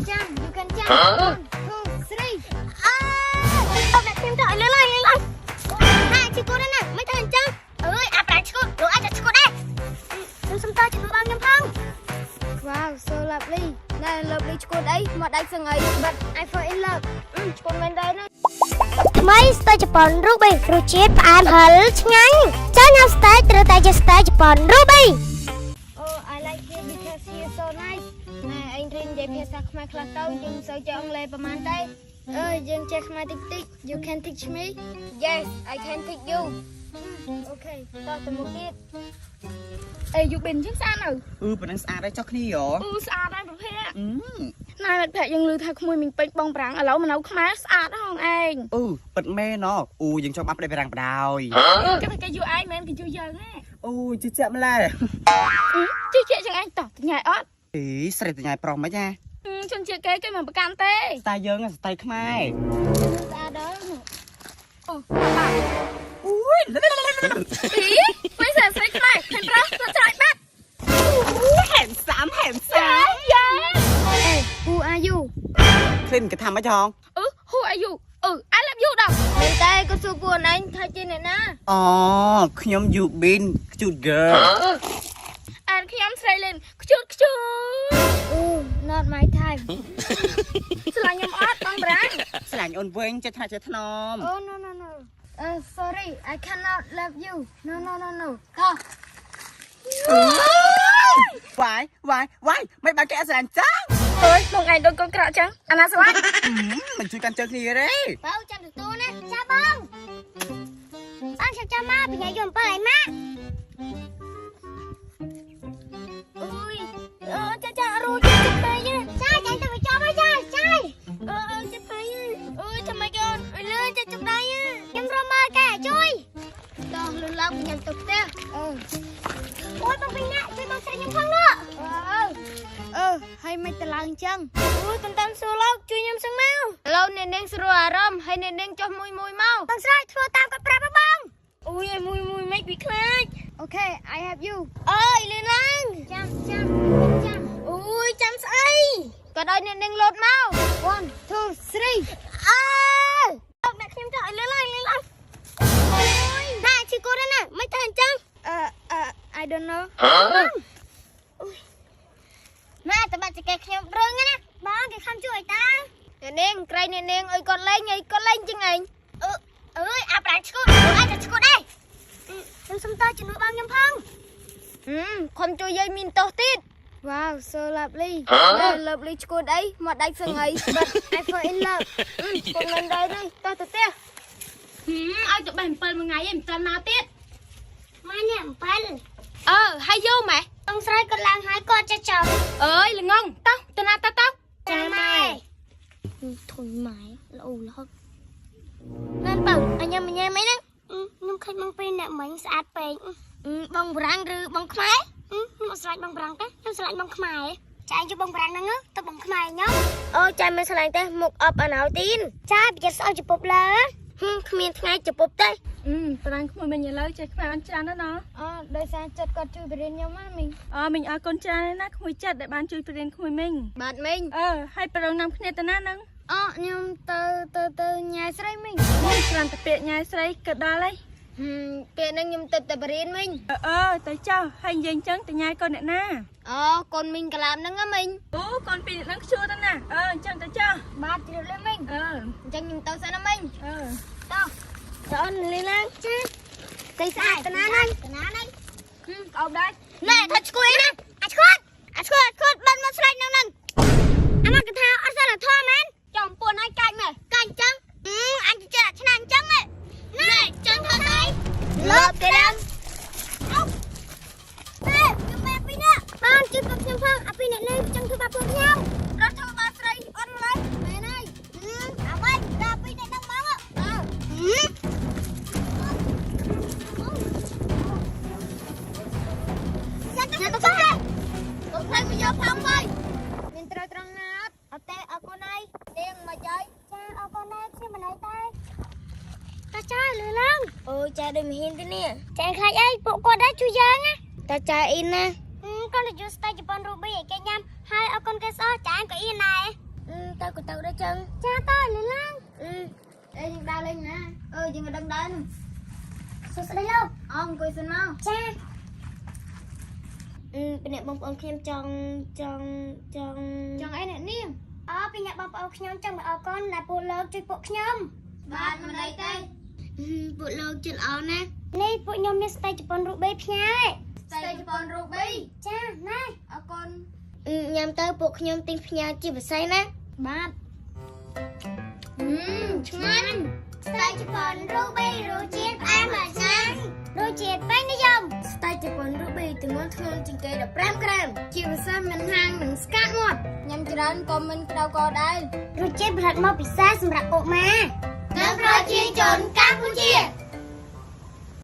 jump. You can jump. 1, 2, 3. Ông đặt thêm thợ lên. Này, chị cô đây nè, mấy thằng chân. Ơi, bạn chị cô, đồ ai cho chị cô đây. Đừng xâm ta chị cô bao nhiêu phong. Wow, so lovely. Này, lovely chị cô đấy, mà đây sừng ấy. But I fall in love. Chị cô lên đây nè. ថ្មីស្ទេជប៉ុនរូប៊ីរសជាតិផ្អែមហឹរឆ្ងាញ់ចាញ់ស្ទេត្រូវតែជាស្ទេជប៉ុនរូប៊ី Oh I like it because he is so nice ណែឯងរៀននិយាយភាសាខ្មែរខ្លះទៅយើងមិនសូវចេះអង់គ្លេសប្រហែលទេយើងចេះខ្មែរតិចតិច You can teach me Yes I can teach you Okay តោះទៅមុខទៀតអេ You been ជាងស្អាតនៅប៉ុណ្ណឹងស្អាតហើយចុះគ្នាហ៎ស្អាតហើយប្រភេទណែមិត្តភក្តិយើងឮថាក្មួយមីងពេញបងប្រាំងឥឡូវមកនៅខ្មែរស្អាតហងឯងពិតមែនណយើងចង់បានប្តីប្រាំងបដ ாய் គេថាគេយូរឯងមែនគេយូរយើងហ៎ជឿជាក់ម្ល៉េះជឿជាក់ជាងឯងតោះញ៉ៃអត់ស្រីតញ៉ៃប្រុសមិនចាជនជាតិគេមិនប្រកាន់ទេស្តាយើងស្តាយខ្មែរស្អាតដល់មិនស្អាតស្រីខ្មែរឃើញប្រុសទៅចាយបាត់ហែមសាមយ៉ាWho are you ឃើញគេថាមិនចងWho are you I love you ដល់មែនទេក៏សួរពួកឯងថាជាអ្នកណាខ្ញុំយូប៊ីនខ្ជូត girl ខ្ញុំស្រីលេនខ្ជូតNot my type ស្លាញ់ខ្ញុំអត់បងប្រាំងស្លាញ់អូនវិញចេះថ្នាក់ចេះថ្នមNo sorry I cannot love you No ខោវាយមិនបានគេអត់ស្លាញ់ចឹងអើយមកឯងដូចកូនក្រក់ចឹងអាណាស្វាមិនជួយកាន់ជើងគ្នាទេបើចាំទទួលណាចាបងចាំមកបញ្ញាយំបើឯម៉ាក់ចារូចចិត្តទៅចាចាទៅចប់ហើយចាចិត្តទៅចាំមកអូនលឿនចិត្តចំដៃខ្ញុំរមមើលកែជួយដោះលឿនឡើងខ្ញុំទៅផ្ទះអូយបងពីណាជួយមកស្រីខ្ញុំផងណាហើយមិនទៅឡើងអញ្ចឹងតន្ទឹមសួរលោកជួយខ្ញុំសឹងមកលោកអ្នកនាងស្រួលអារម្មណ៍ហើយអ្នកនាងចុះមួយមកបងស្រីធ្វើតាមគាត់ប្រាប់ហ៎បងមួយមិនពីខ្លាចអូខេ I have you អើយលឿនឡើងចាំចាំស្អីក៏ដោយអ្នកនាងលោតមក1 2 3អ្នកខ្ញុំទៅឲ្យលឿនឡើងណាឈឺគូណាមិនទៅអញ្ចឹងI don't know ណាតើបាត់ចកខ្ញុំរឹងណាបងគេខំជួយតាអ្នកនាងក្រែងអ្នកនាងអើយគាត់លេងជាងឯងអើយអាប្រាំងឈួតអាចទៅឈួតដែរខ្ញុំសុំតើជំនួសបងខ្ញុំផងខំជួយយាយមានទោសទៀតWow so lovely lovely ឈួតអីមកដៃសឹងអី But I fall in love កុំlên đâyនេះតោះទៅផ្ទះឲ្យទៅបេះ7មួយថ្ងៃឯងមិនតាមណាទៀតម៉ែនេះ7ហើយយកម៉ែបងស្រីគាត់ឡើងហើយគាត់ចេះចង់អើយល្ងងតោះទៅណាទៅចាម៉ែធុញម៉ែល្អរហូតណាស់បើអញញ៉ាំមិនខ្ញុំឃើញបងពេលអ្នកមិញស្អាតពេកបងប្រាំងឬបងខ្មែរខ្ញុំស្រឡាញ់បងប្រាំងទេខ្ញុំស្រឡាញ់បងខ្មែរចាយជួយបងប្រាំងហ្នឹងទៅបងខ្មែរញ៉ាំចាយមិនស្រឡាញ់ទេមុខអប់អណៅទីនចាយប្រយ័ត្នស្អុយចំពប់លើគ្មានថ្ងៃចំពប់ទេប្រាំងក្មួយមិញឥឡូវចេះខ្មែរអត់ច្រើនណាដោយសារចិត្តគាត់ជួយបរៀនខ្ញុំណាមីងមីងអរគុណច្រើនណាក្មួយចិត្តដែលបានជួយបរៀនក្មួយមីងបាទមីងហើយប្រងនាំគ្នាទៅណាហ្នឹងខ្ញុំទៅញ៉ែស្រីមីងគ្រាន់តែពាក្យញ៉ែស្រីក៏ដល់ហើយពេលហ្នឹងខ្ញុំទៅបរៀនមីងទៅចោះហើយនិយាយអញ្ចឹងទៅញ៉ែកូនអ្នកណាកូនមីងកលាមហ្នឹងហ៎មីងកូនពីរហ្នឹងខ្ជូតណាអញ្ចឹងទៅចោះបាទជ្រាបលាមីងអញ្ចឹងខ្ញុំទៅសិនណាមីងតោះអូនលីឡើងចាទៅស្អាតតាណាហ្នឹងកោបដែរណែថាឈ្គួយណាអាឈ្គួតបានមកស្រែកហ្នឹងអាមកគេថាអត់សិនធំមែនចំពួនឲ្យកាច់មែនកាច់អញ្ចឹងអញចេះឆ្នាំអញ្ចឹងណែចឹងធ្វើទៅលើបគេឡើងខ្ញុំពីនេះបានជួយពួកខ្ញុំផងអាពីអ្នកនេះចឹងធ្វើបាបពួកខ្ញុំរត់ធ្វើបាបស្រីអត់ឡើយមែនហើយអាវិញដល់ពីនេះដល់មកចាំទៅទៅទៅទៅយកផងមកមានត្រូវត្រង់ណាអត់ទេអរគុណហើយនាងមកចៃចាអរគុណដែរខ្ញុំមិនអីទេតាចាលឺឡើងចាដូចមិនហ៊ានទេនេះចាខ្លាចអីពួកគាត់ដែរជួយយើងណាតាចាអ៊ីនណាគាត់ទៅយកស្តេជប៉ុនរូប៊ីឲ្យគេញ៉ាំហ hai ở con cái sao chán có yên này tao của tao đã chân cha tao lên lang ê nhưng đau lên nè nhưng mà đâm đến sao sẽ đây đâu ông coi xin mau cha bên này bông kem trong ấy nè niêm bên nhà bông nhom trong mà con là bộ lợn chơi bộ nhom bạn mà đây đây bộ lợn chơi áo nè này bộ nhom này stay chụp con ruby nhá stay chụp con ruby cha này con nhắm tới bộ nhom tinh nhá chỉ phải say nè ba ngon stay chụp con ruby rồi chiên ăn mà sáng rồi chiên bánh đi dòng stay chụp con ruby từ ngon thơm trên cây đập ram gram chỉ phải say mình hàng mình scat ngọt nhắm cho đó con mình đâu có đây rồi chiên bật mau bị xa sầm rạc bộ mà Campuchia chọn Campuchia